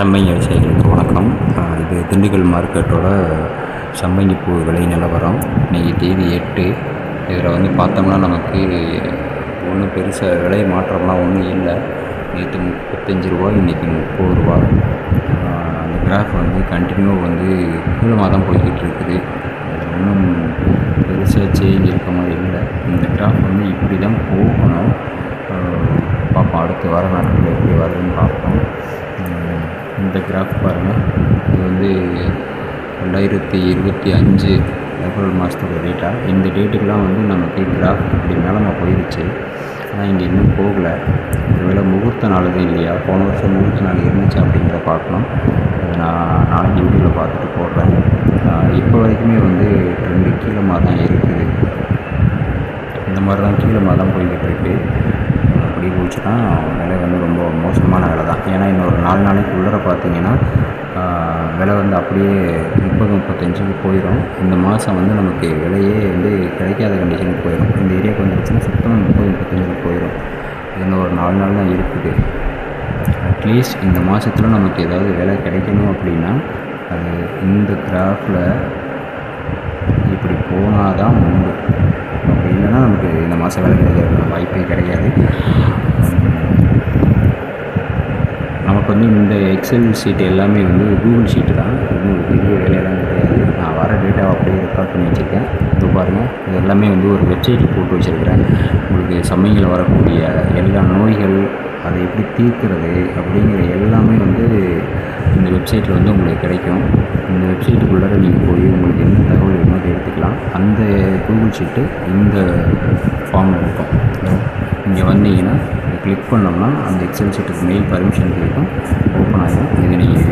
சம்பங்கி விவசாயிகளுக்கு வணக்கம். இது திண்டுக்கல் மார்க்கெட்டோட சம்பங்கி பூ விலை நிலவரம். இன்றைக்கி தேதி 8. இதில் வந்து பார்த்தோம்னா நமக்கு ஒன்றும் பெருசாக விலை மாற்றம்லாம் ஒன்றும் இல்லை. நேற்று 35 ரூபா, இன்றைக்கி 30 ரூபா. அந்த கிராஃப் வந்து கண்டினியூ வந்து கீழமாக தான் போய்கிட்டு இருக்குது. ஒன்றும் பெருசாக சேஞ்ச் இருக்க மாதிரி இல்லை. இந்த கிராஃப் வந்து இப்படி தான் போகணும். பார்ப்போம் அடுத்து வர நாட்களில் எப்படி வருதுன்னு பார்ப்போம். இந்த கிராஃப் பாருங்கள், இது வந்து 2025 ஏப்ரல் மாதத்தோட டேட்டா. இந்த டேட்டுக்கெலாம் வந்து நமக்கு கிராஃப் இப்படி நிலமை போயிடுச்சு. ஆனால் இங்கே இன்னும் போகலை. ஒருவேளை முகூர்த்த நாள் தான் இல்லையா, போன வருஷம் முகூர்த்த நாள் இருந்துச்சு அப்படிங்கிறத பார்க்கணும். அதை நான் நாளைக்கு வீடியோவில் பார்த்துட்டு போடுறேன். இப்போ வரைக்குமே வந்து ட்ரெண்டு கீழமாக தான் இருக்குது. இந்த மாதிரி தான் கீழமாக தான் போய்கிட்டு இருக்குது. அப்படி போச்சுன்னா விலை வந்து ரொம்ப மோசமான விலை தான். ஏன்னா இன்னொரு 4 நாளைக்கு உள்ளே பார்த்தீங்கன்னா விலை வந்து அப்படியே 30-35க்கு போயிடும். இந்த மாதம் வந்து நமக்கு விலையே வந்து கிடைக்காத கண்டிஷனுக்கு போயிடும். இந்த ஏரியாவுக்கு வந்துருச்சுன்னா சுத்தமாக 30-35க்கு போயிடும். இன்னொரு 4 நாள் தான் இருக்குது. அட்லீஸ்ட் இந்த மாதத்தில் நமக்கு ஏதாவது விலை கிடைக்கணும் அப்படின்னா அது இந்த கிராஃபில் இப்படி போனால் தான் உண்டு. அப்படி இல்லைன்னா நமக்கு இந்த மாதம் வேலை கிடைக்கிற வாய்ப்பே கிடையாது. நமக்கு வந்து இந்த எக்ஸல் ஷீட் எல்லாமே வந்து கூகுள் ஷீட்டு தான். இன்னும் பெரிய வேலையெல்லாம் கிடையாது. நான் வர டேட்டாவை அப்படியே ரெக்கார்ட் பண்ணி வச்சுருக்கேன். இது பாருங்கள், இது எல்லாமே வந்து ஒரு வெப்சைட்டில் போட்டு வச்சுருக்கிறேன். உங்களுக்கு சமையலில் வரக்கூடிய எல்லா நோய்கள், அதை எப்படி தீர்க்கிறது அப்படிங்கிற எல்லாமே வந்து இந்த வெப்சைட்டில் வந்து உங்களுக்கு கிடைக்கும். இந்த வெப்சைட்டுக்குள்ளார நீங்கள் போய் உங்களுக்கு என்ன தகவல் வேணுமோ அதை எடுத்துக்கலாம். அந்த கூகுள் ஷீட்டு இந்த ஃபார்மில் இருக்கும். இங்கே வந்தீங்கன்னா கிளிக் பண்ணோம்னா அந்த எக்ஸல் ஷீட்டுக்கு மெயில் பர்மிஷன் கேட்கும், ஓப்பன் ஆகிடும். இதை நீங்கள்